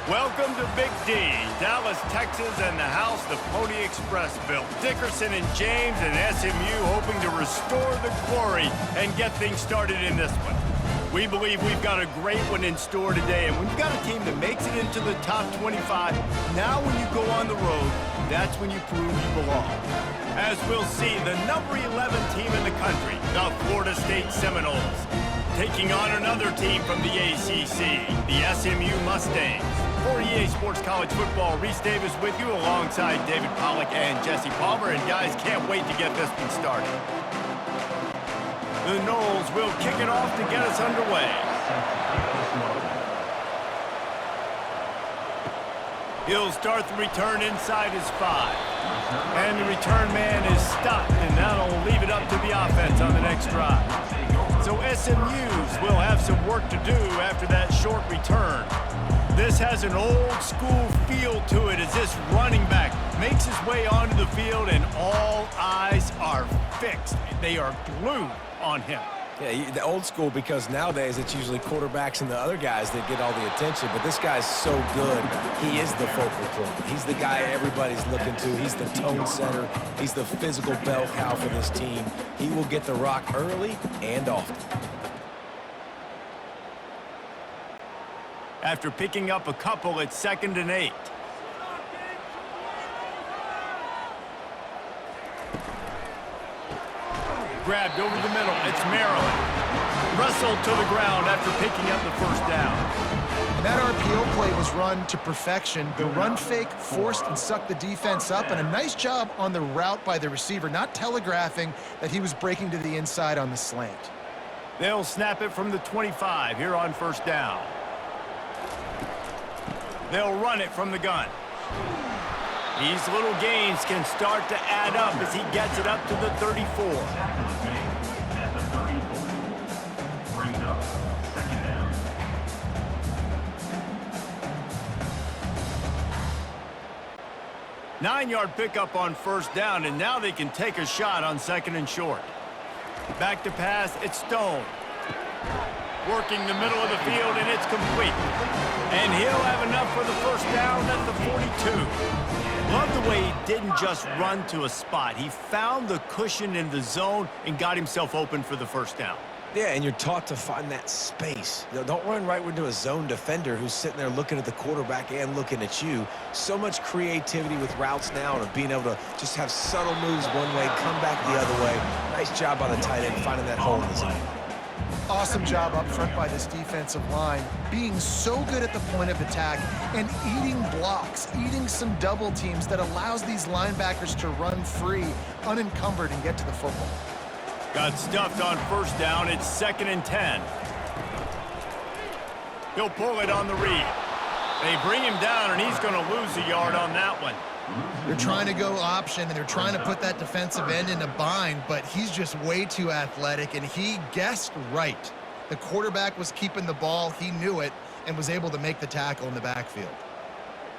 Welcome to Big D, Dallas, Texas, and the house the Pony Express built. Dickerson and James and SMU hoping to restore the glory and get things started in this one. We believe we've got a great one in store today, and when you've got a team that makes it into the top 25, now when you go on the road, that's when you prove you belong. As we'll see, the number 11 team in the country, the Florida State Seminoles, taking on another team from the ACC, the SMU Mustangs. For EA Sports College Football, Reese Davis with you alongside David Pollack and Jesse Palmer. And guys, can't wait to get this one started. The Noles will kick it off to get us underway. He'll start the return inside his 5. And the return man is stopped, and that'll leave it up to the offense on the next drive. So SMU's will have some work to do after that short return. This has an old-school feel to it as this running back makes his way onto the field, and all eyes are fixed. They are glued on him. Yeah, the old school, because nowadays it's usually quarterbacks and the other guys that get all the attention, but this guy's so good. He is the focal point. He's the guy everybody's looking to. He's the tone setter. He's the physical bell cow for this team. He will get the rock early and often. After picking up a couple, it's 2nd and 8. Grabbed over the middle. It's Maryland. Wrestled to the ground after picking up the first down. And that RPO play was run to perfection. The run fake forced and sucked the defense up, and a nice job on the route by the receiver, not telegraphing that he was breaking to the inside on the slant. They'll snap it from the 25 here on first down. They'll run it from the gun. These little gains can start to add up as he gets it up to the 34. At the 34, brings up 2nd down. Nine-yard pickup on first down, and now they can take a shot on 2nd and short. Back to pass, it's Stone. Working the middle of the field, and it's complete. And he'll have enough for the first down at the 42. Love the way he didn't just run to a spot. He found the cushion in the zone and got himself open for the first down. Yeah, and you're taught to find that space. Don't run right into a zone defender who's sitting there looking at the quarterback and looking at you. So much creativity with routes now and being able to just have subtle moves one way, come back the other way. Nice job by the tight end finding that hole in the zone. Awesome job up front by this defensive line, being so good at the point of attack and eating blocks, eating some double teams that allows these linebackers to run free, unencumbered, and get to the football. Got stuffed on first down. It's 2nd and 10. He'll pull it on the read. They bring him down, and he's going to lose a yard on that one. They're trying to go option, and they're trying to put that defensive end in a bind, but he's just way too athletic, and he guessed right. The quarterback was keeping the ball. He knew it and was able to make the tackle in the backfield.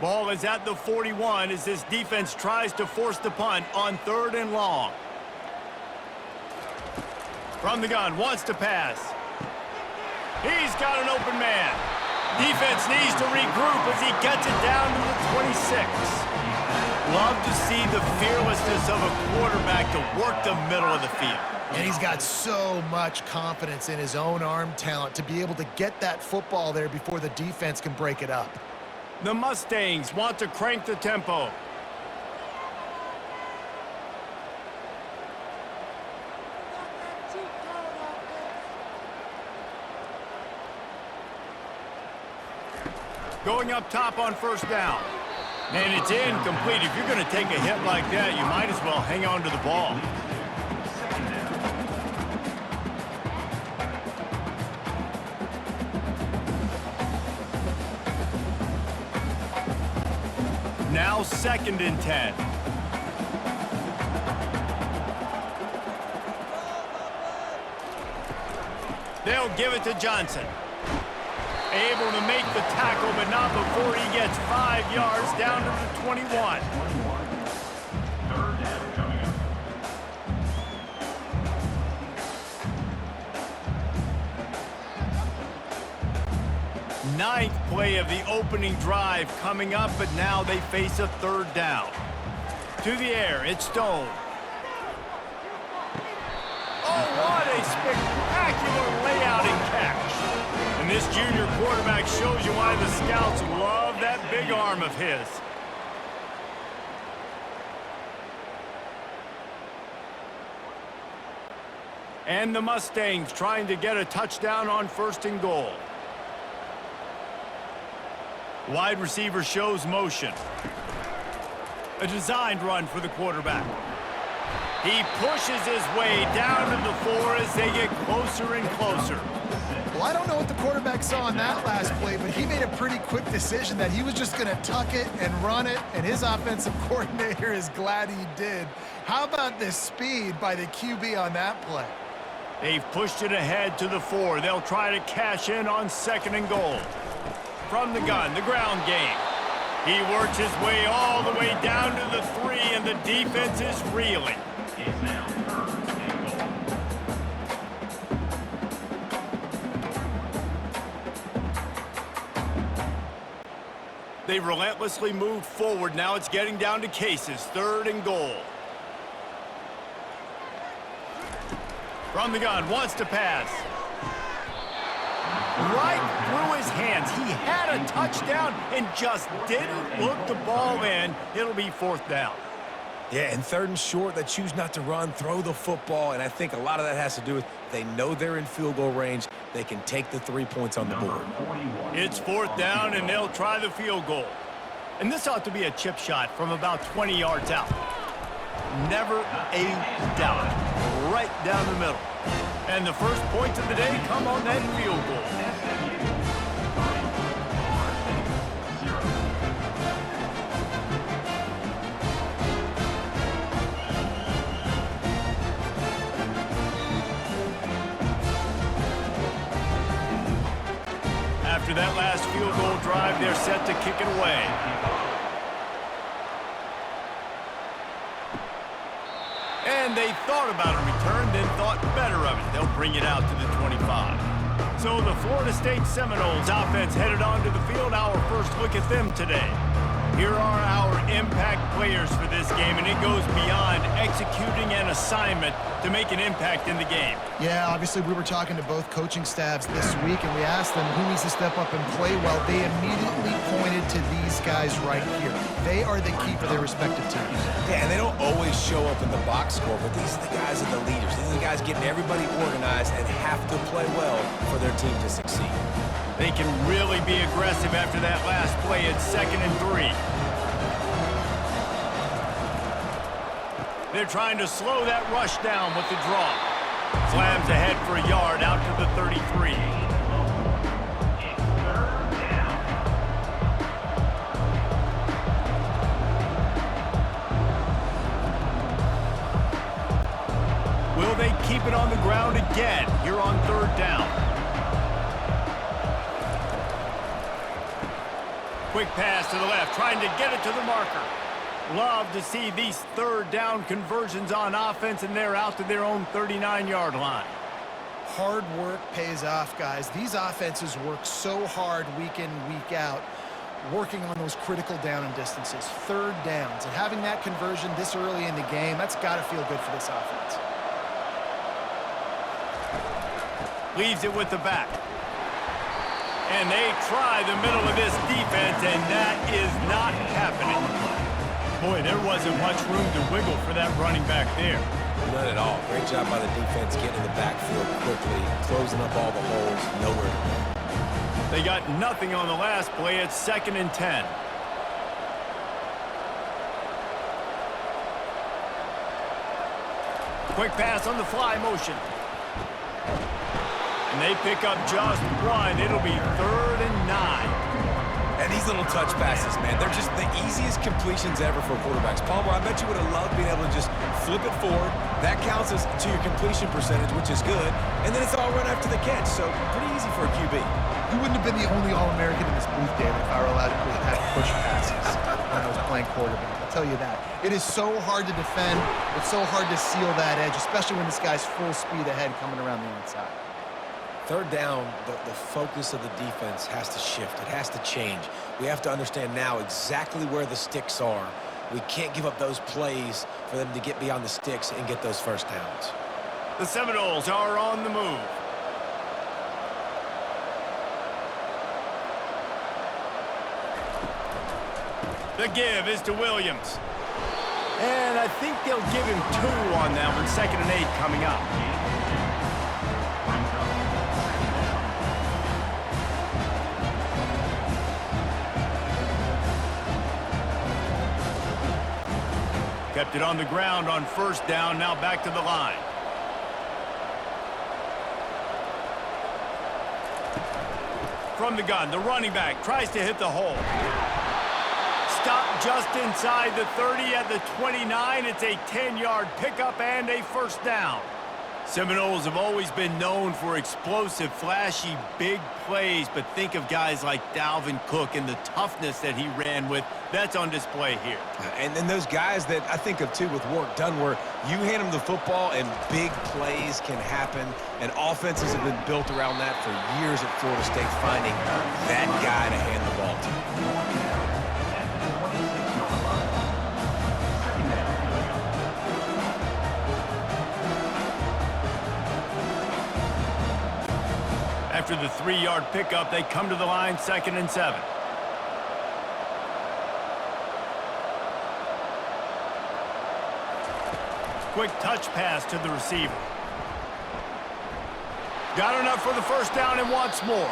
Ball is at the 41 as this defense tries to force the punt on 3rd and long. From the gun, wants to pass. He's got an open man. Defense needs to regroup as he gets it down to the 26. Love to see the fearlessness of a quarterback to work the middle of the field. And he's got so much confidence in his own arm talent to be able to get that football there before the defense can break it up. The Mustangs want to crank the tempo. Going up top on first down. And it's incomplete. If you're going to take a hit like that, you might as well hang on to the ball. Now 2nd and 10. They'll give it to Johnson. Able to make the tackle, but not before he gets 5 yards down to the 21. Ninth play of the opening drive coming up, but now they face a third down. To the air, it's Stone. Oh, what a spectacular layout and catch. And this junior quarterback shows you why the scouts love that big arm of his. And the Mustangs trying to get a touchdown on 1st and goal. Wide receiver shows motion. A designed run for the quarterback. He pushes his way down to the 4 as they get closer and closer. Well, I don't know what the quarterback saw on that last play, but he made a pretty quick decision that he was just going to tuck it and run it, and his offensive coordinator is glad he did. How about the speed by the QB on that play? They've pushed it ahead to the 4. They'll try to cash in on 2nd and goal. From the gun, the ground game. He works his way all the way down to the 3, and the defense is reeling. It's now 3rd and goal. They relentlessly moved forward. Now it's getting down to cases. 3rd and goal. From the gun, wants to pass. Right through his hands. He had a touchdown and just didn't look the ball in. It'll be 4th down. Yeah, and 3rd and short, they choose not to run, throw the football, and I think a lot of that has to do with they know they're in field goal range. They can take the 3 points on the board. It's 4th down, and they'll try the field goal. And this ought to be a chip shot from about 20 yards out. Never a doubt. Right down the middle. And the first points of the day come on that field goal. After that last field goal drive, they're set to kick it away. And they thought about a return, then thought better of it. They'll bring it out to the 25. So the Florida State Seminoles offense headed onto the field. Our first look at them today. Here are our impact players for this game, and it goes beyond executing an assignment to make an impact in the game. Yeah, obviously we were talking to both coaching staffs this week, and we asked them who needs to step up and play well. They immediately pointed to these guys right here. They are the key for their respective teams. Yeah, and they don't always show up in the box score, but these are the guys that are the leaders. These are the guys getting everybody organized and have to play well for their team to succeed. They can really be aggressive after that last play at 2nd and 3. They're trying to slow that rush down with the draw. Slams ahead for a yard out to the 33. Will they keep it on the ground again here on 3rd down? Quick pass to the left, trying to get it to the marker. Love to see these 3rd down conversions on offense, and they're out to their own 39-yard line. Hard work pays off, guys. These offenses work so hard week in, week out, working on those critical down and distances, 3rd downs. And having that conversion this early in the game, that's got to feel good for this offense. Leaves it with the back. And they try the middle of this defense, and that is not happening. Boy, there wasn't much room to wiggle for that running back there. None at all. Great job by the defense getting in the backfield quickly, closing up all the holes, nowhere to go. They got nothing on the last play. It's 2nd and 10. Quick pass on the fly motion. And they pick up just 1. It'll be 3rd and 9. And these little touch passes, man, they're just the easiest completions ever for quarterbacks. Palmer, I bet you would have loved being able to just flip it forward. That counts as to your completion percentage, which is good. And then it's all run after the catch, so pretty easy for a QB. You wouldn't have been the only All-American in this booth, David, if I were allowed to have push passes when I was playing quarterback. I'll tell you that. It is so hard to defend. It's so hard to seal that edge, especially when this guy's full speed ahead coming around the inside. Third down, the focus of the defense has to shift. It has to change. We have to understand now exactly where the sticks are. We can't give up those plays for them to get beyond the sticks and get those first downs. The Seminoles are on the move. The give is to Williams. And I think they'll give him 2 on that one. 2nd and 8 coming up. Kept it on the ground on first down. Now back to the line. From the gun, the running back tries to hit the hole. Stop just inside the 30 at the 29. It's a 10-yard pickup and a first down. Seminoles have always been known for explosive, flashy, big plays, but think of guys like Dalvin Cook and the toughness that he ran with. That's on display here. And then those guys that I think of, too, with Warrick Dunn, where you hand them the football and big plays can happen, and offenses have been built around that for years at Florida State, finding that guy to hand the ball to. After the 3-yard pickup, they come to the line, 2nd and 7. Quick touch pass to the receiver. Got enough for the first down and wants more.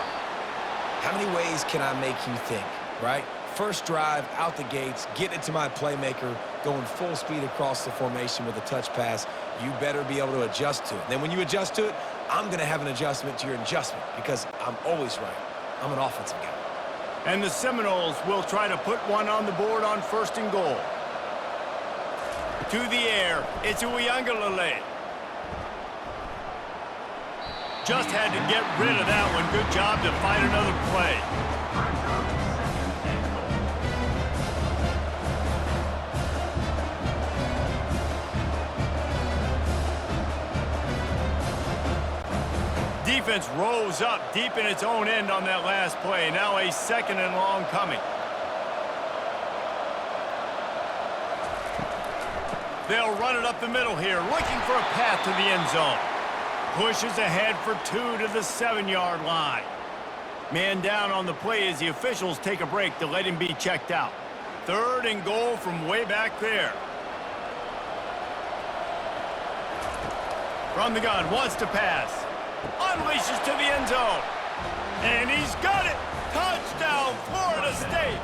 How many ways can I make you think, right? First drive, out the gates, get it to my playmaker, going full speed across the formation with a touch pass. You better be able to adjust to it. And then when you adjust to it, I'm going to have an adjustment to your adjustment because I'm always right. I'm an offensive guy. And the Seminoles will try to put one on the board on 1st and goal. To the air, it's Uiagalelei. Just had to get rid of that one. Good job to find another play. Defense rose up deep in its own end on that last play. Now a 2nd and long coming. They'll run it up the middle here, looking for a path to the end zone. Pushes ahead for 2 to the 7-yard line. Man down on the play as the officials take a break to let him be checked out. 3rd and goal from way back there. From the gun, wants to pass. Unleashes to the end zone. And he's got it. Touchdown, Florida State.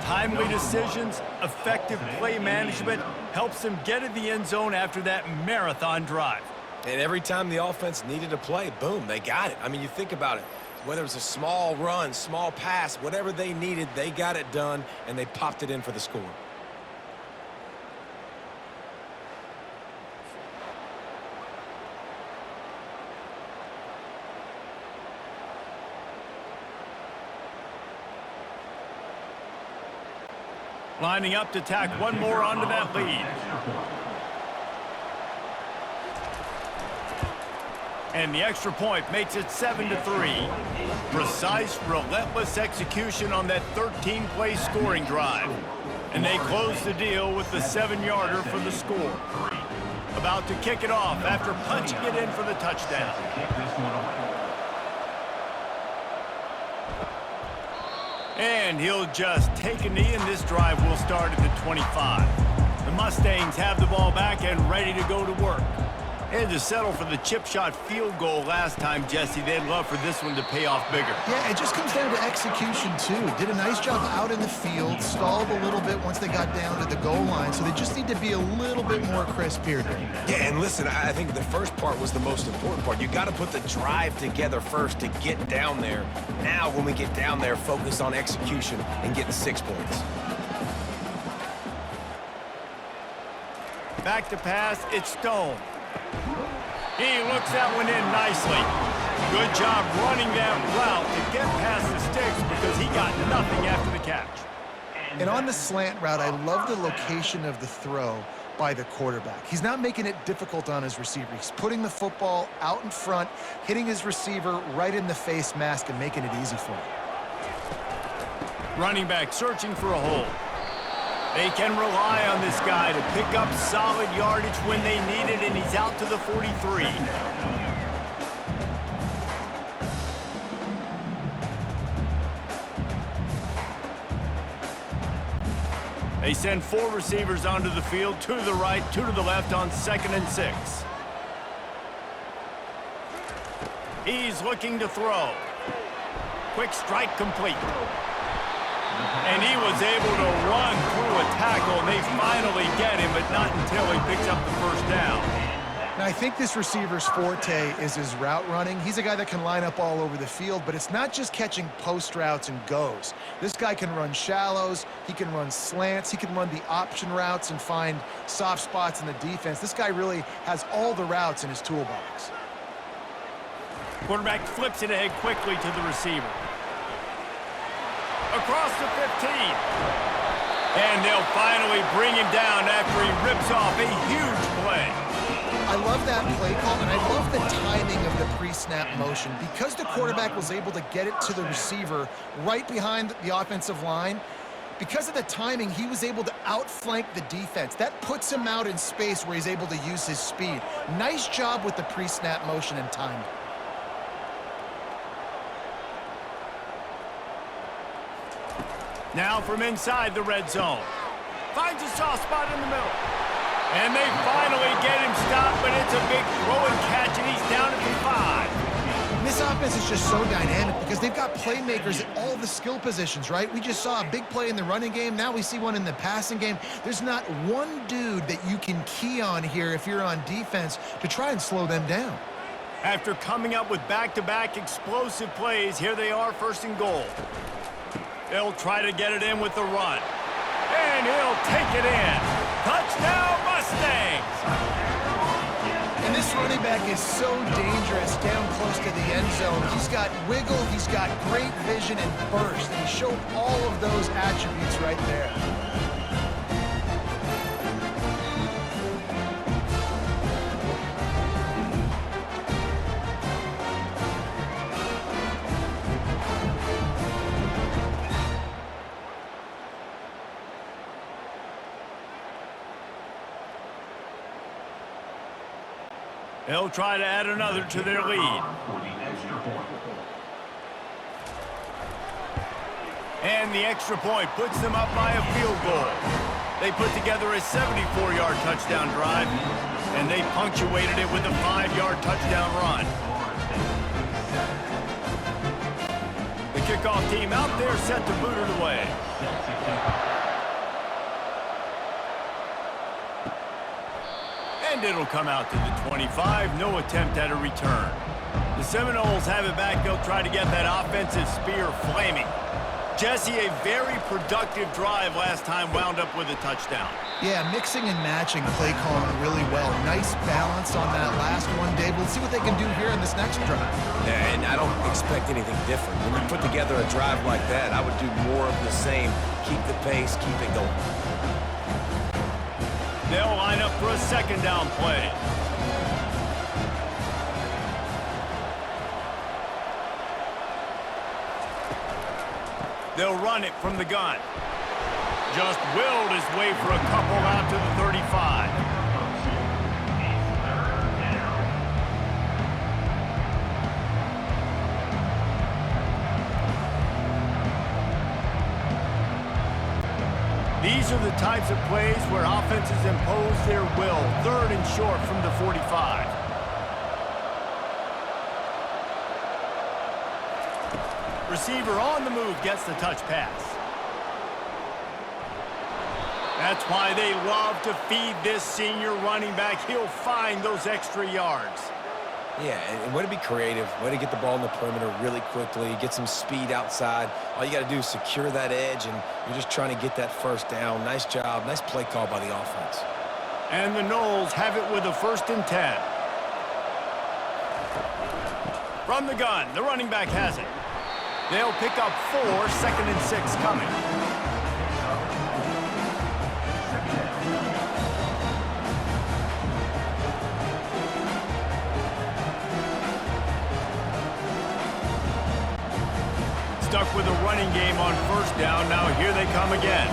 Timely decisions, effective play management helps them get in the end zone after that marathon drive. And every time the offense needed a play, boom, they got it. I mean, you think about it. Whether it was a small run, small pass, whatever they needed, they got it done, and they popped it in for the score. Lining up to tack one more onto that lead. And the extra point makes it 7-3. Precise, relentless execution on that 13-play scoring drive. And they close the deal with the 7-yarder for the score. About to kick it off after punching it in for the touchdown. And he'll just take a knee, and this drive will start at the 25. The Mustangs have the ball back and ready to go to work. And to settle for the chip shot field goal last time, Jesse, they'd love for this one to pay off bigger. Yeah, it just comes down to execution, too. Did a nice job out in the field, stalled a little bit once they got down to the goal line, so they just need to be a little bit more crisp here. Yeah, and listen, I think the first part was the most important part. You got to put the drive together first to get down there. Now, when we get down there, focus on execution and getting 6 points. Back to pass, it's Stone. He looks that one in nicely. Good job running that route to get past the sticks because he got nothing after the catch. And on the slant route, I love the location of the throw. by the quarterback. He's not making it difficult on his receiver. He's putting the football out in front, hitting his receiver right in the face mask and making it easy for him. Running back searching for a hole. They can rely on this guy to pick up solid yardage when they need it, and he's out to the 43. They send 4 receivers onto the field, 2 to the right, 2 to the left on 2nd and 6. He's looking to throw. Quick strike complete. And he was able to run through a tackle, and they finally get him, but not until he picks up the first down. Now, I think this receiver's forte is his route running. He's a guy that can line up all over the field, but it's not just catching post routes and goes. This guy can run shallows, he can run slants, he can run the option routes and find soft spots in the defense. This guy really has all the routes in his toolbox. Quarterback flips it ahead quickly to the receiver. Across the 15. And they'll finally bring him down after he rips off a huge play. I love that play call, and I love the timing of the pre-snap motion. Because the quarterback was able to get it to the receiver right behind the offensive line, because of the timing, he was able to outflank the defense. That puts him out in space where he's able to use his speed. Nice job with the pre-snap motion and timing. Now from inside the red zone. Finds a soft spot in the middle. And they finally get him stopped, but it's a big throw and catch, and he's down at the 5. This offense is just so dynamic because they've got playmakers at all the skill positions, right? We just saw a big play in the running game. Now we see one in the passing game. There's not one dude that you can key on here if you're on defense to try and slow them down. After coming up with back-to-back explosive plays, here they are, 1st and goal. They'll try to get it in with the run. And he'll take it in. Touchdown, Mustangs! And this running back is so dangerous down close to the end zone. He's got wiggle, he's got great vision and burst. And he showed all of those attributes right there. They'll try to add another to their lead. And the extra point puts them up by a field goal. They put together a 74-yard touchdown drive, and they punctuated it with a 5-yard touchdown run. The kickoff team out there set to boot it away. And it'll come out to the 25. No attempt at a return. The Seminoles have it back. They'll try to get that offensive spear flaming. Jesse, a very productive drive last time, wound up with a touchdown. Yeah, mixing and matching play calling really well. Nice balance on that last one, Dave. We'll see what they can do here in this next drive. Yeah, and I don't expect anything different. When you put together a drive like that, I would do more of the same. Keep the pace, keep it going. They'll line up for a 2nd down play. They'll run it from the gun. Just willed his way for a couple out to the 35. These are the types of plays where offenses impose their will. 3rd and short from the 45. Receiver on the move gets the touch pass. That's why they love to feed this senior running back. He'll find those extra yards. Yeah, and way to be creative, way to get the ball in the perimeter really quickly, get some speed outside. All you got to do is secure that edge, and you're just trying to get that 1st down. Nice job, nice play call by the offense. And the Noles have it with a 1st and 10. From the gun, the running back has it. They'll pick up 4, 2nd and 6 coming. Stuck with a running game on first down. Now here they come again.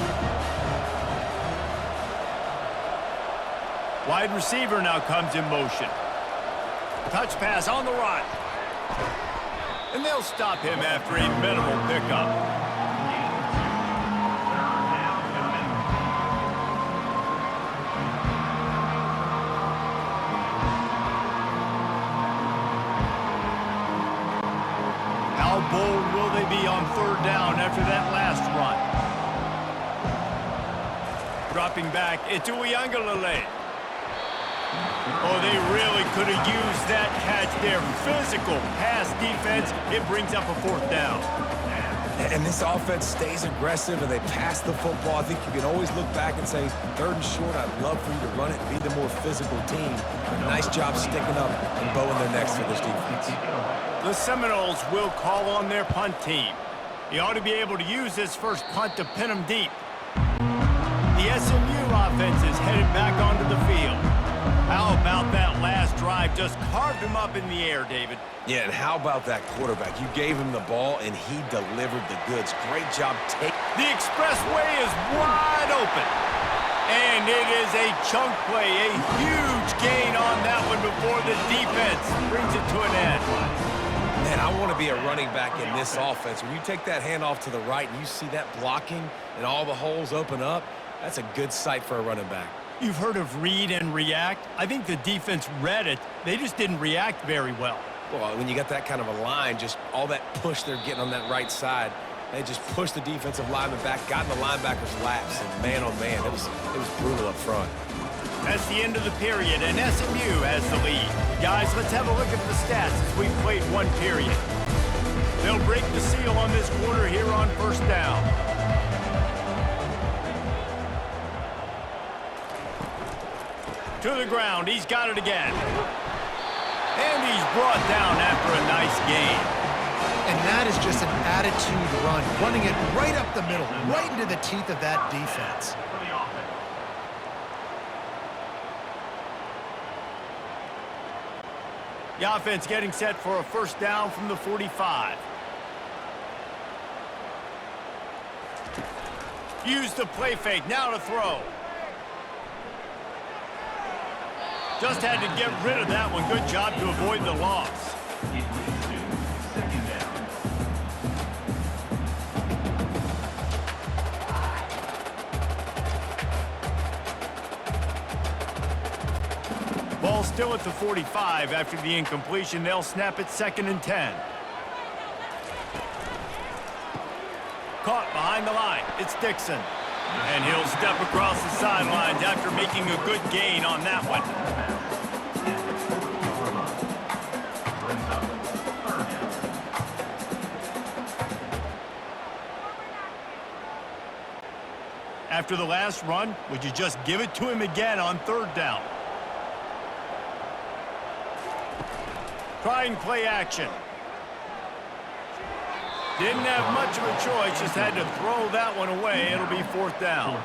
Wide receiver now comes in motion. Touch pass on the run. And they'll stop him after a minimal pickup. How bold will they be on third down after that last run? Dropping back, it's Uiagalelei. Oh, they really could have used that catch there. Physical pass defense. It brings up a fourth down. And this offense stays aggressive and they pass the football. I think you can always look back and say, third and short, I'd love for you to run it and be the more physical team. But nice job sticking up and bowing their necks for this defense. The Seminoles will call on their punt team. He ought to be able to use this first punt to pin them deep. The SMU offense is headed back onto the field. How about that last drive? Just carved him up in the air, David. Yeah, and how about that quarterback? You gave him the ball, and he delivered the goods. Great job taking. The expressway is wide open. And it is a chunk play, a huge gain on that one before the defense brings it to an end. Man, I want to be a running back in this offense. When you take that handoff to the right and you see that blocking and all the holes open up, that's a good sight for a running back. You've heard of read and react. I think the defense read it. They just didn't react very well. Well, when you got that kind of a line, just all that push they're getting on that right side, they just pushed the defensive lineman back, got in the linebacker's laps, and man, oh man, it was brutal up front. That's the end of the period, and SMU has the lead. Guys, let's have a look at the stats as we've played one period. They'll break the seal on this quarter here on first down. To the ground, he's got it again. And he's brought down after a nice gain. And that is just an attitude run, running it right up the middle, right into the teeth of that defense. The offense getting set for a first down from the 45. Use the play fake, now to throw. Just had to get rid of that one. Good job to avoid the loss. Ball still at the 45 after the incompletion. They'll snap it 2nd and 10. Caught behind the line. It's Dixon. And he'll step across the sidelines after making a good gain on that one. After the last run, would you just give it to him again on third down? Trying play action. Didn't have much of a choice, just had to throw that one away. It'll be 4th down.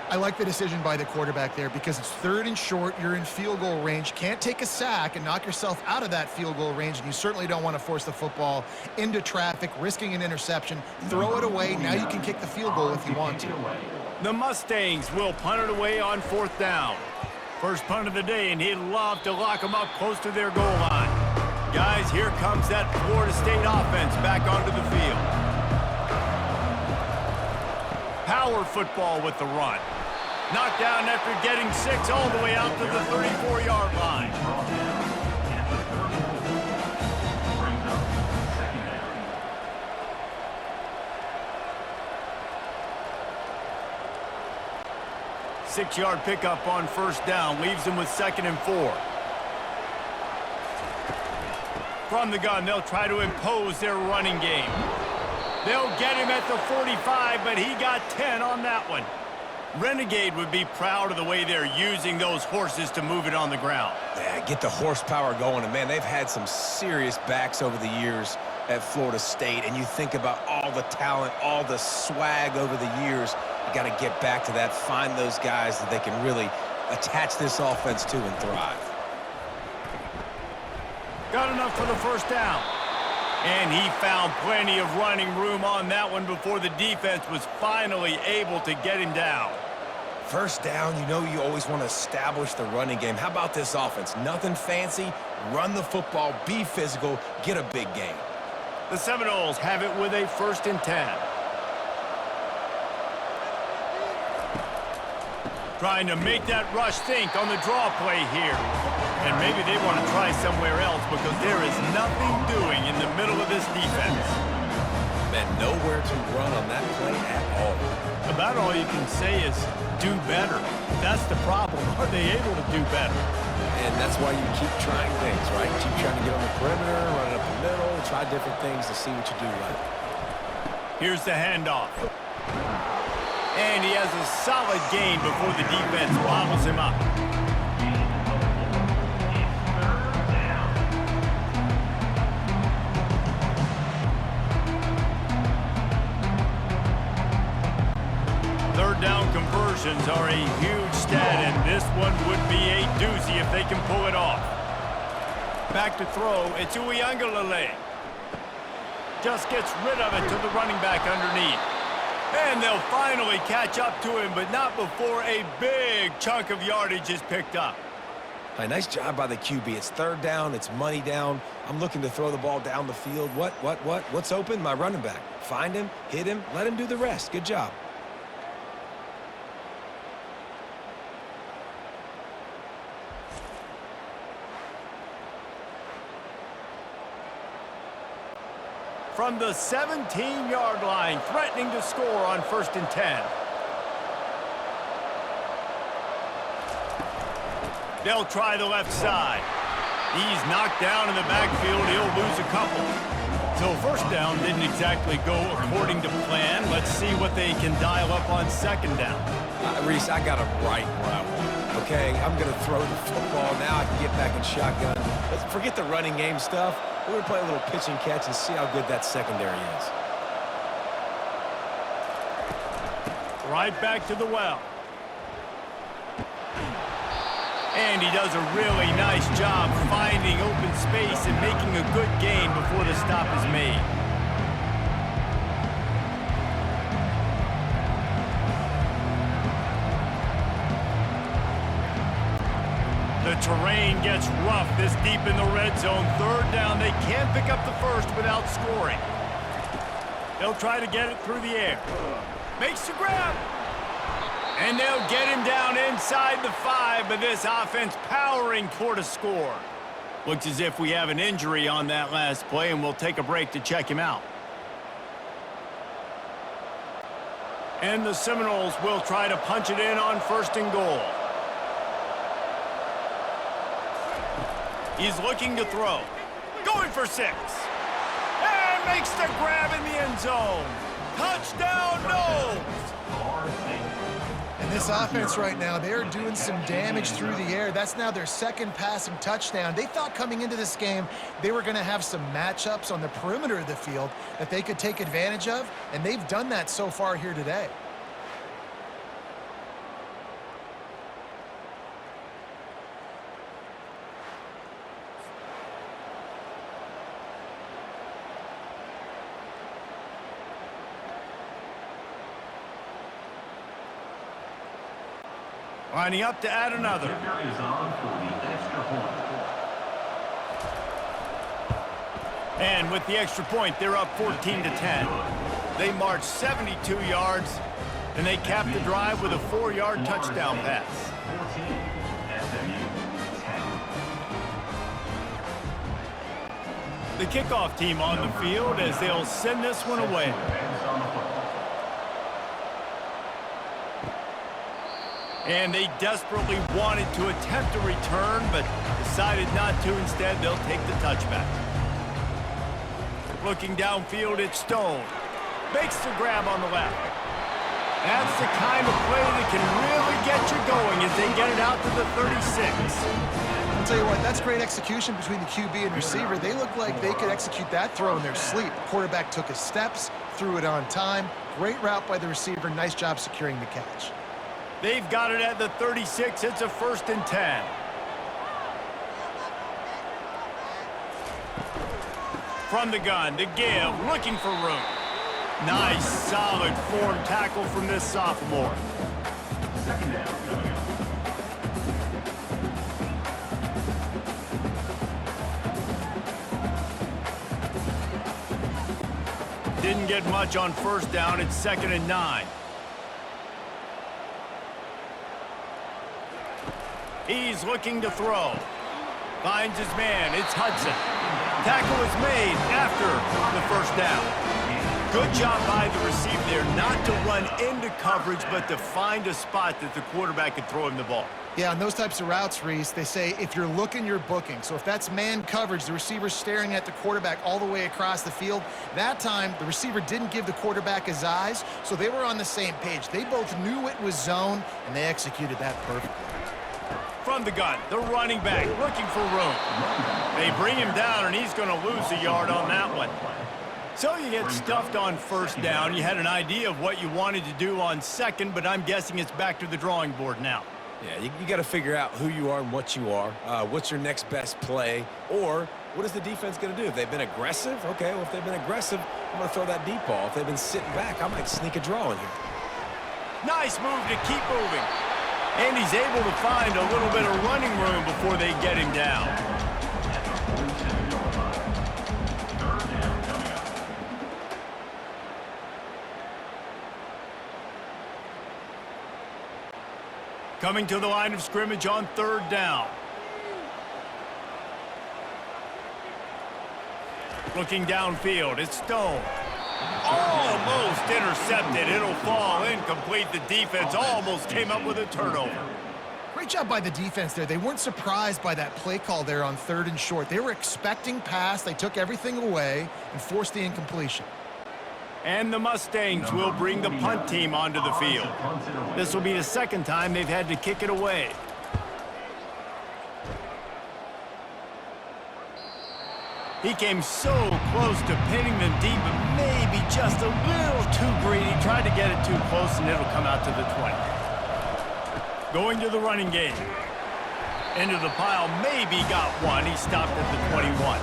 I like the decision by the quarterback there because it's 3rd and short. You're in field goal range. Can't take a sack and knock yourself out of that field goal range, and you certainly don't want to force the football into traffic, risking an interception. Throw it away. Now you can kick the field goal if you want to. The Mustangs will punt it away on 4th down. First punt of the day, and he'd love to lock them up close to their goal line. Guys, here comes that Florida State offense back onto the field. Power football with the run. Knocked down after getting 6 all the way out to the 34-yard line. Six-yard pickup on first down leaves them with 2nd and 4. From the gun, they'll try to impose their running game. They'll get him at the 45, but he got 10 on that one. Renegade would be proud of the way they're using those horses to move it on the ground. Yeah, get the horsepower going. And, man, they've had some serious backs over the years at Florida State. And you think about all the talent, all the swag over the years. You got to get back to that, find those guys that they can really attach this offense to and thrive. Got enough for the first down. And he found plenty of running room on that one before the defense was finally able to get him down. First down, you know you always want to establish the running game. How about this offense? Nothing fancy. Run the football, be physical, get a big gain. The Seminoles have it with a 1st and 10. Trying to make that rush think on the draw play here. And maybe they want to try somewhere else because there is nothing doing in the middle of this defense. Man, nowhere to run on that play at all. About all you can say is do better. That's the problem. Are they able to do better? And that's why you keep trying things, right? Keep trying to get on the perimeter, run it up the middle, try different things to see what you do right. Here's the handoff. And he has a solid gain before the defense bobbles him up. Third down conversions are a huge stat, and this one would be a doozy if they can pull it off. Back to throw, it's Uiagalelei. Just gets rid of it to the running back underneath. And they'll finally catch up to him, but not before a big chunk of yardage is picked up. Hey, nice job by the QB. It's third down, it's money down. I'm looking to throw the ball down the field. What's open? My running back. Find him, hit him, let him do the rest. Good job. From the 17-yard line, threatening to score on 1st and 10. They'll try the left side. He's knocked down in the backfield. He'll lose a couple. So 1st down didn't exactly go according to plan. Let's see what they can dial up on 2nd down. Reese, I got him right where I want him. Okay, I'm going to throw the football. Now I can get back in shotgun. Let's forget the running game stuff. We're going to play a little pitch and catch and see how good that secondary is. Right back to the well. And he does a really nice job finding open space and making a good gain before the stop is made. The terrain gets rough this deep in the red zone. 3rd down, they can't pick up the first without scoring. They'll try to get it through the air. Makes the grab. And they'll get him down inside the 5, but this offense powering toward a score. Looks as if we have an injury on that last play, and we'll take a break to check him out. And the Seminoles will try to punch it in on 1st and goal. He's looking to throw. Going for 6. And makes the grab in the end zone. Touchdown, Noles! And this offense right now, they're doing some damage through the air. That's now their 2nd passing touchdown. They thought coming into this game they were going to have some matchups on the perimeter of the field that they could take advantage of, and they've done that so far here today. Lining up to add another. Kicker is on for the extra point. And with the extra point, they're up 14-10. They march 72 yards, and they cap the drive with a 4-yard touchdown pass. 14, SMU 10. The kickoff team on the field as they'll send this one away. And they desperately wanted to attempt a return, but decided not to. Instead, they'll take the touchback. Looking downfield, it's Stone. Makes the grab on the left. That's the kind of play that can really get you going as they get it out to the 36. I'll tell you what, that's great execution between the QB and receiver. They look like they could execute that throw in their sleep. The quarterback took his steps, threw it on time. Great route by the receiver. Nice job securing the catch. They've got it at the 36. It's a 1st and 10. From the gun, the give, looking for room. Nice, solid form tackle from this sophomore. Second down. Didn't get much on first down. It's 2nd and 9. He's looking to throw. Finds his man. It's Hudson. Tackle is made after the first down. Good job by the receiver there not to run into coverage, but to find a spot that the quarterback could throw him the ball. Yeah, on those types of routes, Reese, they say if you're looking, you're booking. So if that's man coverage, the receiver's staring at the quarterback all the way across the field. That time, the receiver didn't give the quarterback his eyes, so they were on the same page. They both knew it was zone, and they executed that perfectly. From the gun, the running back looking for room. They bring him down, and he's going to lose a yard on that one. So you get stuffed on first down. You had an idea of what you wanted to do on second, but I'm guessing it's back to the drawing board now. Yeah, you got to figure out who you are and what you are. What's your next best play? Or what is the defense going to do? If they've been aggressive, okay, well, if they've been aggressive, I'm going to throw that deep ball. If they've been sitting back, I might sneak a draw in here. Nice move to keep moving. And he's able to find a little bit of running room before they get him down. Coming to the line of scrimmage on 3rd down. Looking downfield, it's Stone. Almost intercepted. It'll fall incomplete. The defense almost came up with a turnover. Great job by the defense there. They weren't surprised by that play call there on 3rd and short. They were expecting pass. They took everything away and forced the incompletion. And the Mustangs will bring the punt team onto the field. This will be the 2nd time they've had to kick it away. He came so close to pinning them deep, but maybe just a little too greedy. Tried to get it too close, and it'll come out to the 20. Going to the running game. Into the pile, maybe got one. He stopped at the 21.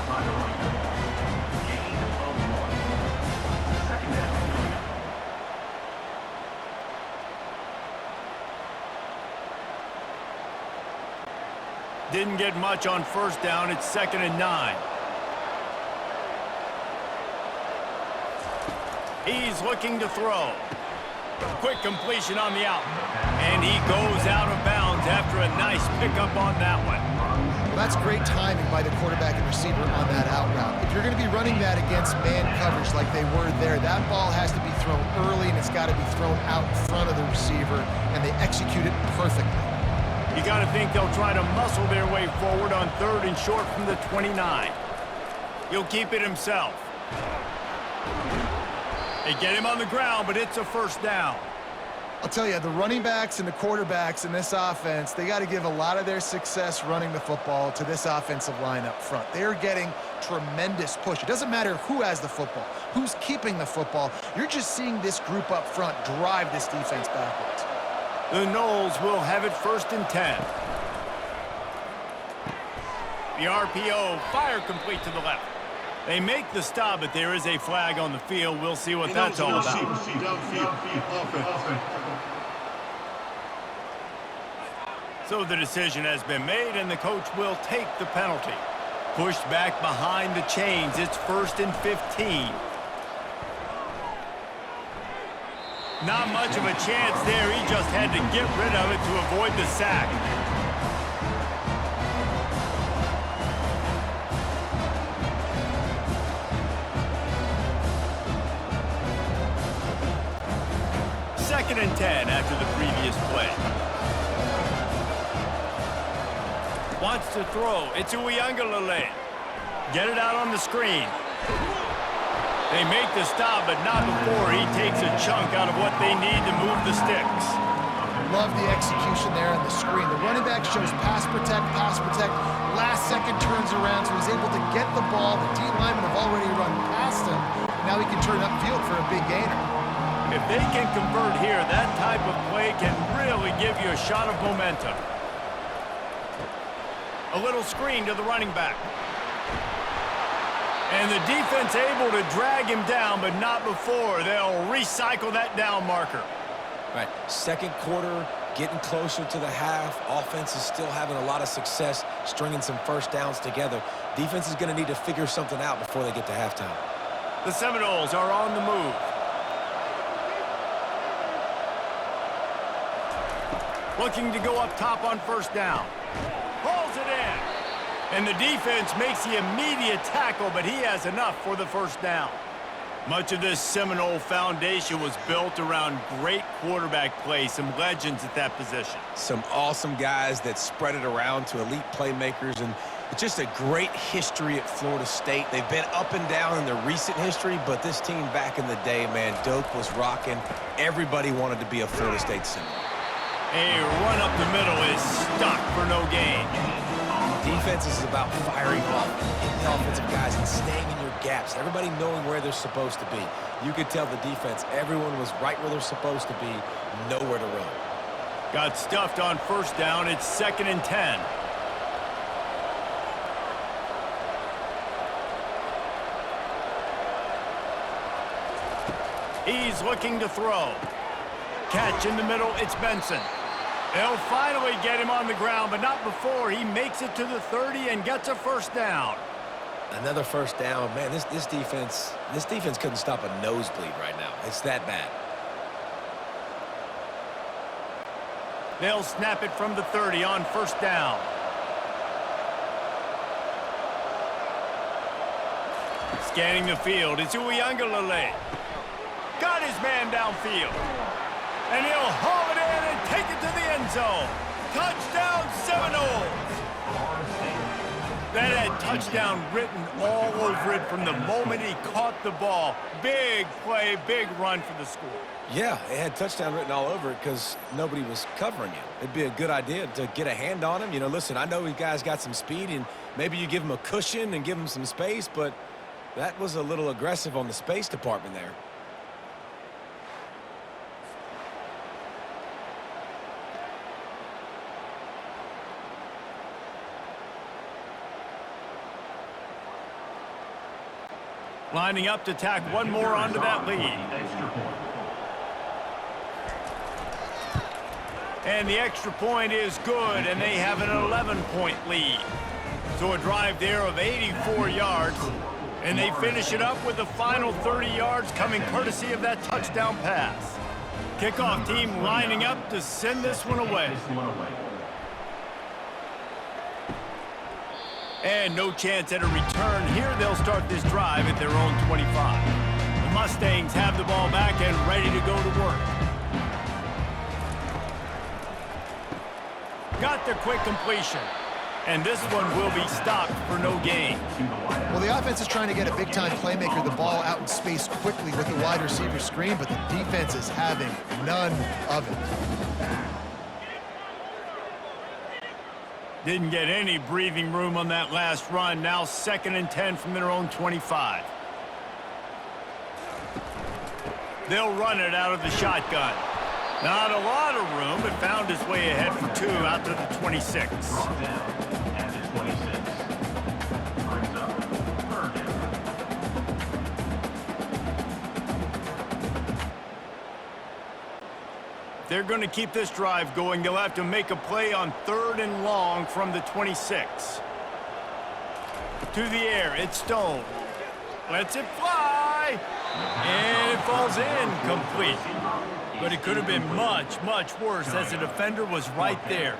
Didn't get much on first down. It's 2nd and 9. He's looking to throw. Quick completion on the out. And he goes out of bounds after a nice pickup on that one. Well, that's great timing by the quarterback and receiver on that out route. If you're going to be running that against man coverage like they were there, that ball has to be thrown early, and it's got to be thrown out in front of the receiver, and they execute it perfectly. You got to think they'll try to muscle their way forward on 3rd and short from the 29. He'll keep it himself. They get him on the ground, but it's a first down. I'll tell you, the running backs and the quarterbacks in this offense, they got to give a lot of their success running the football to this offensive line up front. They are getting tremendous push. It doesn't matter who has the football, who's keeping the football. You're just seeing this group up front drive this defense backwards. The Noles will have it 1st and 10. The RPO, fire complete to the left. They make the stop, but there is a flag on the field. We'll see what that's all about. So the decision has been made, and the coach will take the penalty. Pushed back behind the chains. It's 1st and 15. Not much of a chance there. He just had to get rid of it to avoid the sack. Second and 10 after the previous play. Wants to throw. It's Uiagalelei. Get it out on the screen. They make the stop, but not before he takes a chunk out of what they need to move the sticks. Love the execution there on the screen. The running back shows pass protect, last second turns around, so he's able to get the ball. The D linemen have already run past him. Now he can turn upfield for a big gainer. If they can convert here, that type of play can really give you a shot of momentum. A little screen to the running back. And the defense able to drag him down, but not before. They'll recycle that down marker. Right, second quarter, getting closer to the half. Offense is still having a lot of success stringing some first downs together. Defense is going to need to figure something out before they get to halftime. The Seminoles are on the move. Looking to go up top on first down. Hauls it in. And the defense makes the immediate tackle, but he has enough for the first down. Much of this Seminole foundation was built around great quarterback play, some legends at that position. Some awesome guys that spread it around to elite playmakers, and just a great history at Florida State. They've been up and down in their recent history, but this team back in the day, man, Doak was rocking. Everybody wanted to be a Florida State Seminole. A run up the middle is stuck for no gain. Defense is about firing off, hitting the offensive guys, and staying in your gaps. Everybody knowing where they're supposed to be. You could tell the defense, everyone was right where they're supposed to be, nowhere to run. Got stuffed on first down. It's 2nd and 10. He's looking to throw. Catch in the middle, it's Benson. They'll finally get him on the ground, but not before he makes it to the 30 and gets a first down. Another first down. Man, this defense couldn't stop a nosebleed right now. It's that bad. They'll snap it from the 30 on first down. Scanning the field, it's Uiagalelei. Got his man downfield. And he'll haul it in and take it to the end zone. Touchdown, Seminoles! That had touchdown written all over it from the moment he caught the ball. Big play, big run for the score. Yeah, it had touchdown written all over it because nobody was covering him. It'd be a good idea to get a hand on him. You know, listen, I know you guys got some speed, and maybe you give him a cushion and give him some space, but that was a little aggressive on the space department there. Lining up to tack one more onto that lead. And the extra point is good, and they have an 11-point lead. So a drive there of 84 yards, and they finish it up with the final 30 yards coming courtesy of that touchdown pass. Kickoff team lining up to send this one away. And no chance at a return. Here they'll start this drive at their own 25. The Mustangs have the ball back and ready to go to work. Got the quick completion. And this one will be stopped for no gain. Well, the offense is trying to get a big-time playmaker the ball out in space quickly with the wide receiver screen, but the defense is having none of it. Didn't get any breathing room on that last run. Now 2nd and 10 from their own 25. They'll run it out of the shotgun. Not a lot of room, but found his way ahead for 2 out to the 26. They're going to keep this drive going. They'll have to make a play on 3rd and long from the 26. To the air, it's Stone. Lets it fly. And it falls in complete. But it could have been much, much worse as the defender was right there.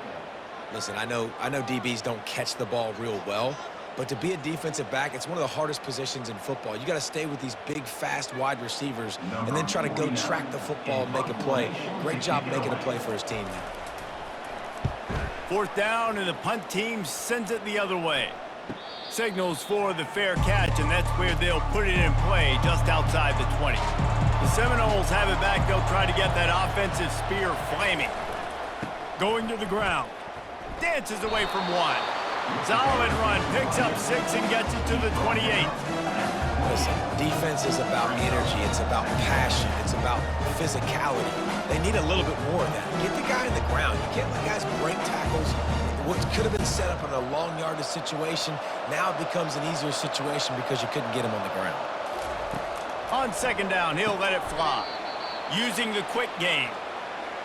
Listen, I know DBs don't catch the ball real well, but to be a defensive back, it's one of the hardest positions in football. You got to stay with these big, fast wide receivers and then try to go track the football and make a play. Great job making a play for his team there. 4th down, and the punt team sends it the other way. Signals for the fair catch, and that's where they'll put it in play just outside the 20. The Seminoles have it back. They'll try to get that offensive spear flaming. Going to the ground. Dances away from 1. Solid run, picks up 6 and gets it to the 28. Listen, defense is about energy. It's about passion. It's about physicality. They need a little bit more of that. Get the guy in the ground. You can't let guys break tackles. what could have been set up in a long yardage situation, now it becomes an easier situation because you couldn't get him on the ground. On second down, he'll let it fly. Using the quick game.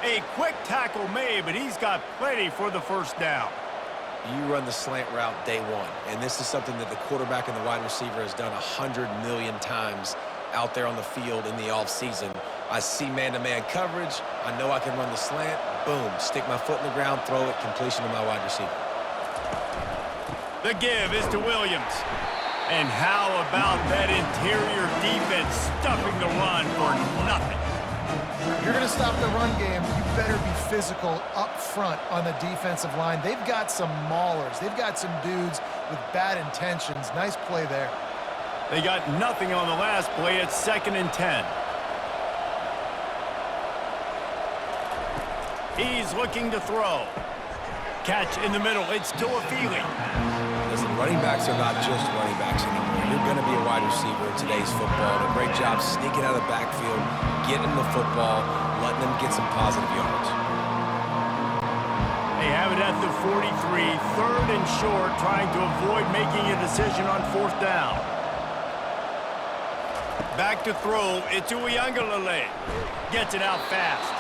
A quick tackle made, but he's got plenty for the first down. You run the slant route day one, and this is something that the quarterback and the wide receiver has done 100 million times out there on the field in the offseason. I see man-to-man coverage. I know I can run the slant. Boom, stick my foot in the ground, throw it, completion to my wide receiver. The give is to Williams. And how about that interior defense stuffing the run for nothing? If you're going to stop the run game, you better be physical up front on the defensive line. They've got some maulers. They've got some dudes with bad intentions. Nice play there. They got nothing on the last play. It's 2nd and 10. He's looking to throw. Catch in the middle. It's to a Feely. Listen, running backs are not just running backs anymore. You're going to be a wide receiver in today's football. And a great job sneaking out of the backfield, getting the football, letting them get some positive yards. They have it at the 43, 3rd and short, trying to avoid making a decision on 4th down. Back to throw. It's Uiagalelei. Gets it out fast.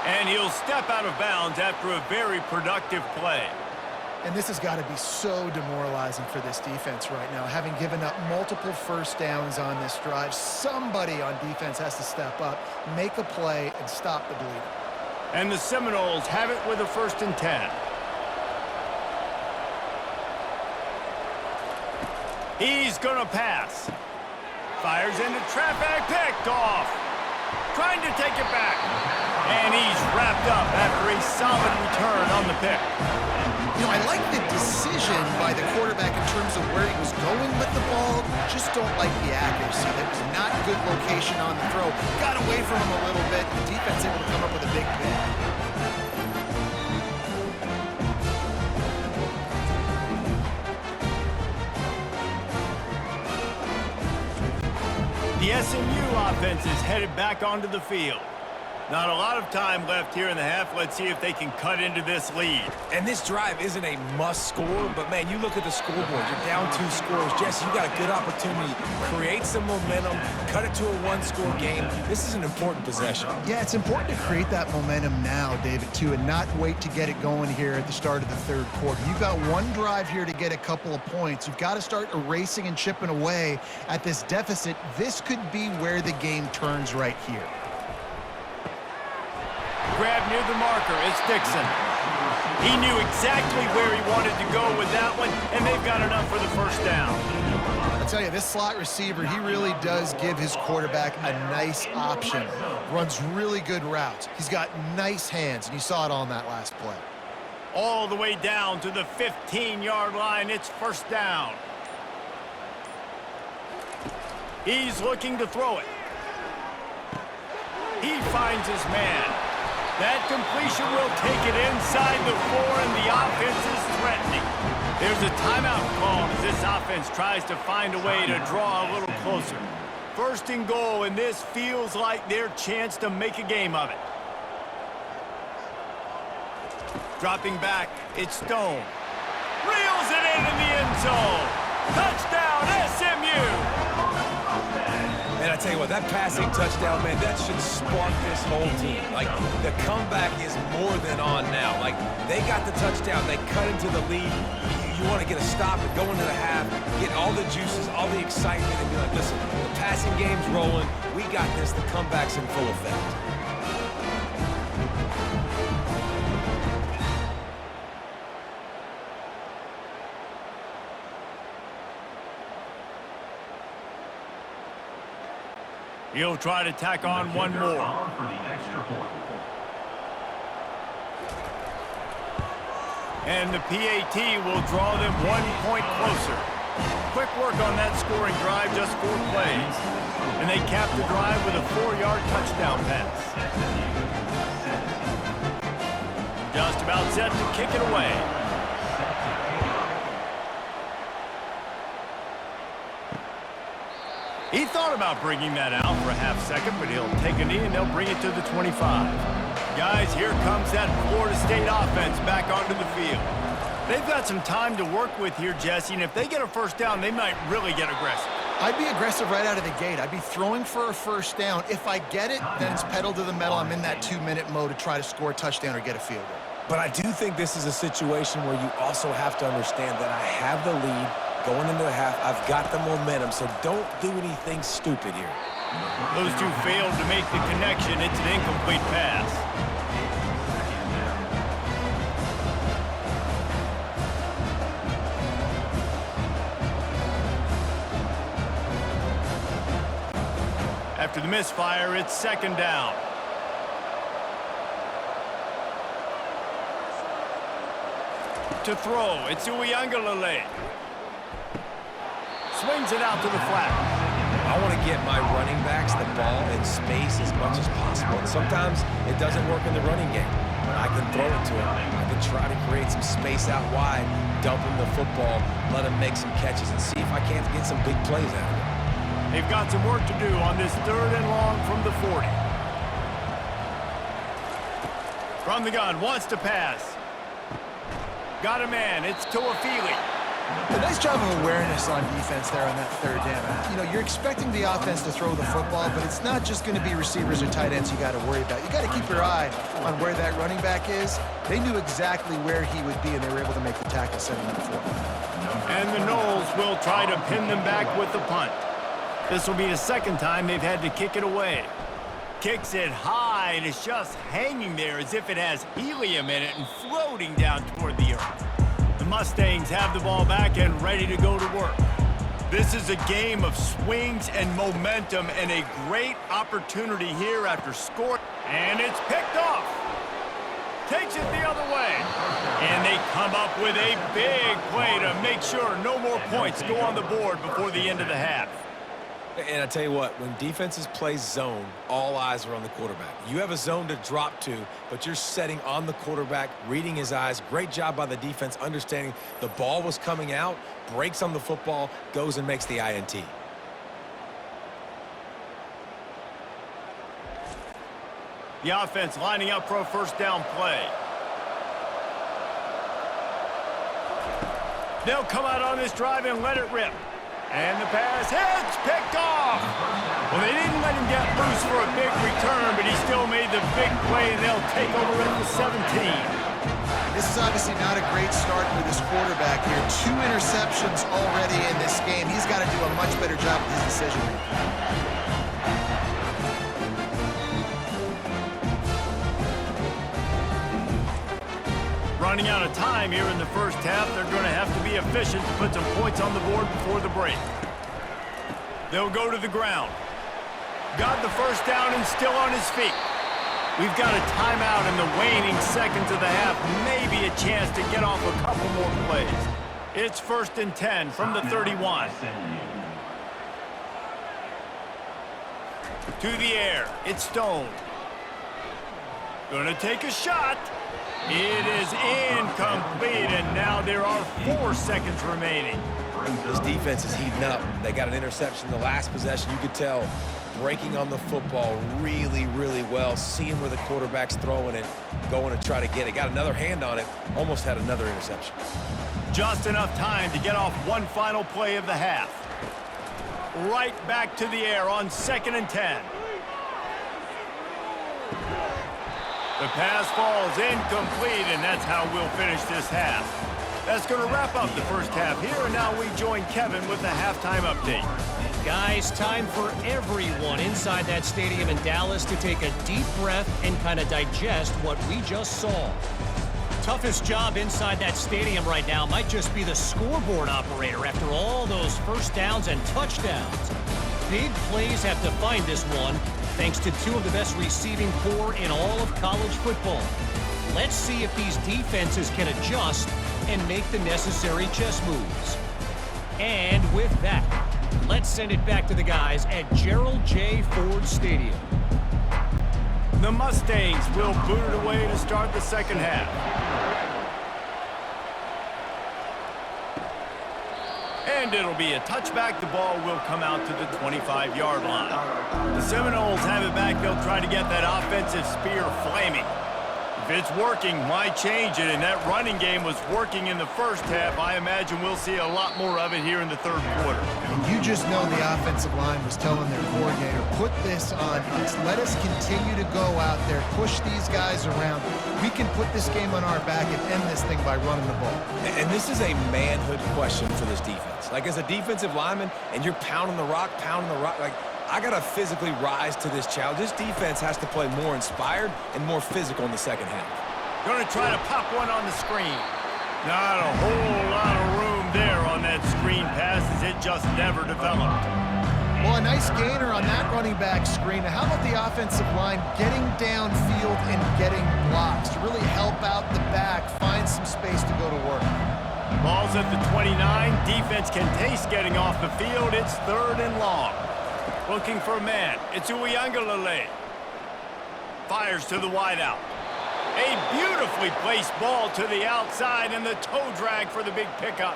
And he'll step out of bounds after a very productive play. And this has got to be so demoralizing for this defense right now. Having given up multiple first downs on this drive, somebody on defense has to step up, make a play, and stop the bleeding. And the Seminoles have it with a 1st and 10. He's going to pass. Fires into traffic, picked off. Trying to take it back. And he's wrapped up after a solid return on the pick. You know, I like the decision by the quarterback in terms of where he was going with the ball. Just don't like the accuracy. That was not good location on the throw. Got away from him a little bit. The defense able to come up with a big pick. The SMU offense is headed back onto the field. Not a lot of time left here in the half. Let's see if they can cut into this lead. And this drive isn't a must score, but man, you look at the scoreboard, you're down 2 scores. Jesse, you got a good opportunity. Create some momentum, cut it to a 1-score game. This is an important possession. Yeah, it's important to create that momentum now, David, too, and not wait to get it going here at the start of the 3rd quarter. You've got one drive here to get a couple of points. You've got to start erasing and chipping away at this deficit. This could be where the game turns right here. Grab near the marker. It's Dixon. He knew exactly where he wanted to go with that one, and they've got enough for the 1st down. I'll tell you, this slot receiver, he really does give his quarterback a nice option. Runs really good routes. He's got nice hands, and you saw it on that last play. All the way down to the 15-yard line. It's 1st down. He's looking to throw it. He finds his man. That completion will take it inside the 4, and the offense is threatening. There's a timeout called as this offense tries to find a way to draw a little closer. 1st and goal, and this feels like their chance to make a game of it. Dropping back, it's Stone. Reels it in the end zone. Touchdown, SMU! And I tell you what, that passing touchdown, man, that should spark this whole team. Like, the comeback is more than on now. Like, they got the touchdown. They cut into the lead. You want to get a stop and go into the half, get all the juices, all the excitement, and be like, listen, the passing game's rolling. We got this. The comeback's in full effect. He'll try to tack on one more. And the PAT will draw them 1 point closer. Quick work on that scoring drive, just 4 plays. And they cap the drive with a 4-yard touchdown pass. Just about set to kick it away. He thought about bringing that out for a half second, but he'll take a knee and they'll bring it to the 25. Guys, here comes that Florida State offense back onto the field. They've got some time to work with here, Jesse, and if they get a first down, they might really get aggressive. I'd be aggressive right out of the gate. I'd be throwing for a first down. If I get it, then it's pedal to the metal. I'm in that 2-minute mode to try to score a touchdown or get a field goal. But I do think this is a situation where you also have to understand that I have the lead going into the half. I've got the momentum, so don't do anything stupid here. Those two failed to make the connection. It's an incomplete pass. After the misfire, it's second down. To throw, it's Uiagalelei. Swings it out to the flat. I want to get my running backs the ball in space as much as possible. And sometimes it doesn't work in the running game. But I can throw it to him. I can try to create some space out wide, dump him the football, let him make some catches, and see if I can't get some big plays out of it. They've got some work to do on this 3rd and long from the 40. From the gun, wants to pass. Got a man, it's Toafili. A nice job of awareness on defense there on that 3rd down. You know, you're expecting the offense to throw the football, but it's not just going to be receivers or tight ends you got to worry about. You got to keep your eye on where that running back is. They knew exactly where he would be, and they were able to make the tackle, setting up for him. And the Noles will try to pin them back with the punt. This will be the 2nd time they've had to kick it away. Kicks it high, and it's just hanging there as if it has helium in it and floating down toward the earth. The Mustangs have the ball back and ready to go to work. This is a game of swings and momentum and a great opportunity here after scoring. And it's picked off. Takes it the other way. And they come up with a big play to make sure no more points go on the board before the end of the half. And I tell you what, when defenses play zone, all eyes are on the quarterback. You have a zone to drop to, but you're setting on the quarterback, reading his eyes. Great job by the defense, understanding the ball was coming out, breaks on the football, goes and makes the INT. The offense lining up for a first down play. They'll come out on this drive and let it rip. And the pass hits, picked off. Well, they didn't let him get loose for a big return, but he still made the big play, and they'll take over at the 17. This is obviously not a great start for this quarterback here. 2 interceptions already in this game. He's got to do a much better job with his decision-making. Running out of time here in the first half, they're going to have to be efficient to put some points on the board before the break. They'll go to the ground. Got the first down and still on his feet. We've got a timeout in the waning seconds of the half. Maybe a chance to get off a couple more plays. It's 1st and 10 from the 31. To the air. It's Stone. Gonna take a shot. It is incomplete, and now there are 4 seconds remaining. This defense is heating up. They got an interception the last possession. You could tell breaking on the football really, really well, seeing where the quarterback's throwing it, going to try to get it. Got another hand on it, almost had another interception. Just enough time to get off one final play of the half. Right back to the air on 2nd and 10. The pass falls incomplete, and that's how we'll finish this half. That's going to wrap up the first half here, and now we join Kevin with the halftime update. Guys, time for everyone inside that stadium in Dallas to take a deep breath and kind of digest what we just saw. Toughest job inside that stadium right now might just be the scoreboard operator after all those first downs and touchdowns. Big plays have defined this one, thanks to 2 of the best receiving corps in all of college football. Let's see if these defenses can adjust and make the necessary chess moves. And with that, let's send it back to the guys at Gerald J. Ford Stadium. The Mustangs will boot it away to start the second half. And it'll be a touchback. The ball will come out to the 25-yard line. The Seminoles have it back. They'll try to get that offensive spear flaming. If it's working, why change it? And that running game was working in the first half. I imagine we'll see a lot more of it here in the third quarter. And you just know the offensive line was telling their coordinator, put this on us. Let us continue to go out there, push these guys around. We can put this game on our back and end this thing by running the ball. And this is a manhood question for this defense. Like, as a defensive lineman, and you're pounding the rock, like, I got to physically rise to this challenge. This defense has to play more inspired and more physical in the second half. Going to try to pop one on the screen. Not a whole lot of room there on that screen pass as it just never developed. Well, a nice gainer on that running back screen. Now, how about the offensive line getting downfield and getting blocks to really help out the back, find some space to go to work? Ball's at the 29. Defense can taste getting off the field. It's 3rd and long. Looking for a man. It's Uiagalelei. Fires to the wideout. A beautifully placed ball to the outside and the toe drag for the big pickup.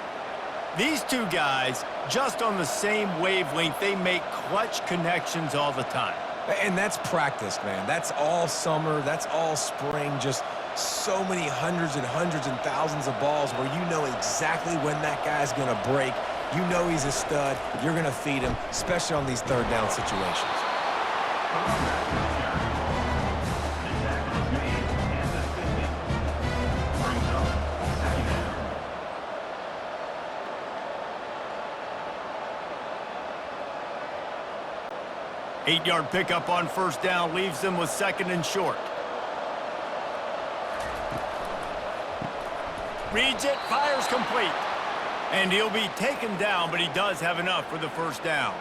These two guys, just on the same wavelength, they make clutch connections all the time. And that's practice, man. That's all summer. That's all spring. Just so many hundreds and thousands of balls where you know exactly when that guy's going to break. You know he's a stud. You're going to feed him, especially on these third down situations. Eight-yard pickup on first down leaves them with 2nd and short. Reads it, fires complete. And he'll be taken down, but he does have enough for the first down.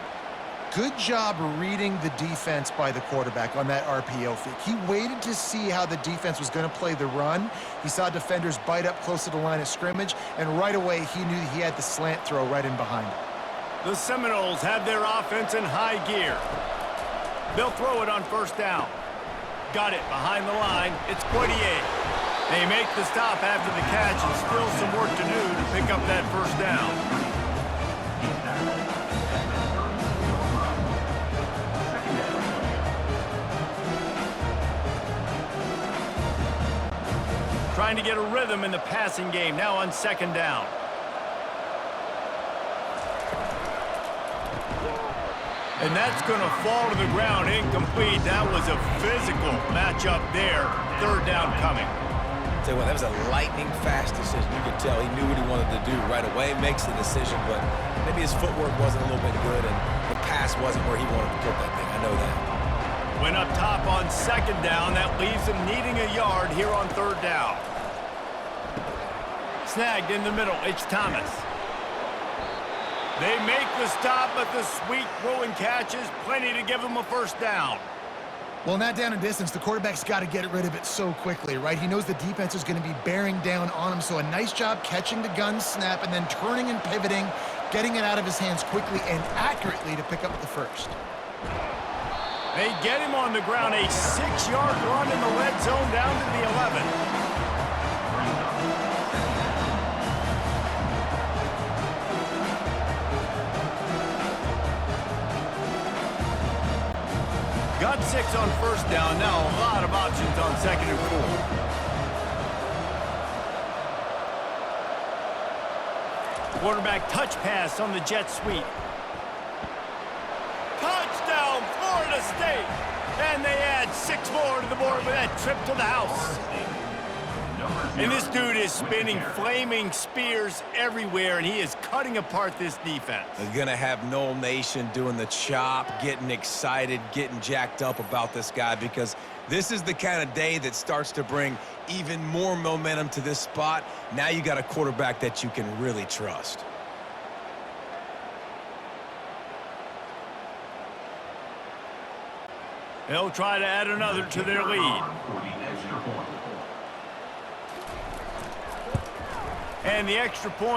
Good job reading the defense by the quarterback on that RPO fake. He waited to see how the defense was going to play the run. He saw defenders bite up close to the line of scrimmage, and right away he knew he had the slant throw right in behind him. The Seminoles have their offense in high gear. They'll throw it on first down. Got it behind the line. It's Poitier. They make the stop after the catch and still some work to do to pick up that first down. Trying to get a rhythm in the passing game now on 2nd down. And that's going to fall to the ground incomplete. That was a physical matchup there. 3rd down coming. Tell you what, that was a lightning-fast decision. You could tell he knew what he wanted to do right away. Makes the decision, but maybe his footwork wasn't a little bit good, and the pass wasn't where he wanted to put that thing. I know that. Went up top on 2nd down. That leaves him needing a yard here on 3rd down. Snagged in the middle. It's Thomas. They make the stop, but the sweet throw and catch is plenty to give him a first down. Well, in that down and distance, the quarterback's got to get rid of it so quickly, right? He knows the defense is going to be bearing down on him, so a nice job catching the gun snap and then turning and pivoting, getting it out of his hands quickly and accurately to pick up the first. They get him on the ground, a 6-yard run in the red zone down to the 11. Got 6 on first down. Now a lot of options on 2nd and 4. Quarterback touch pass on the jet sweep. Touchdown, Florida State. And they add 6 more to the board with that trip to the house. And this dude is spinning flaming spears everywhere, and he is cutting apart this defense. They're going to have Noel Nation doing the chop, getting excited, getting jacked up about this guy, because this is the kind of day that starts to bring even more momentum to this spot. Now you got a quarterback that you can really trust. They'll try to add another to their lead. And the extra point.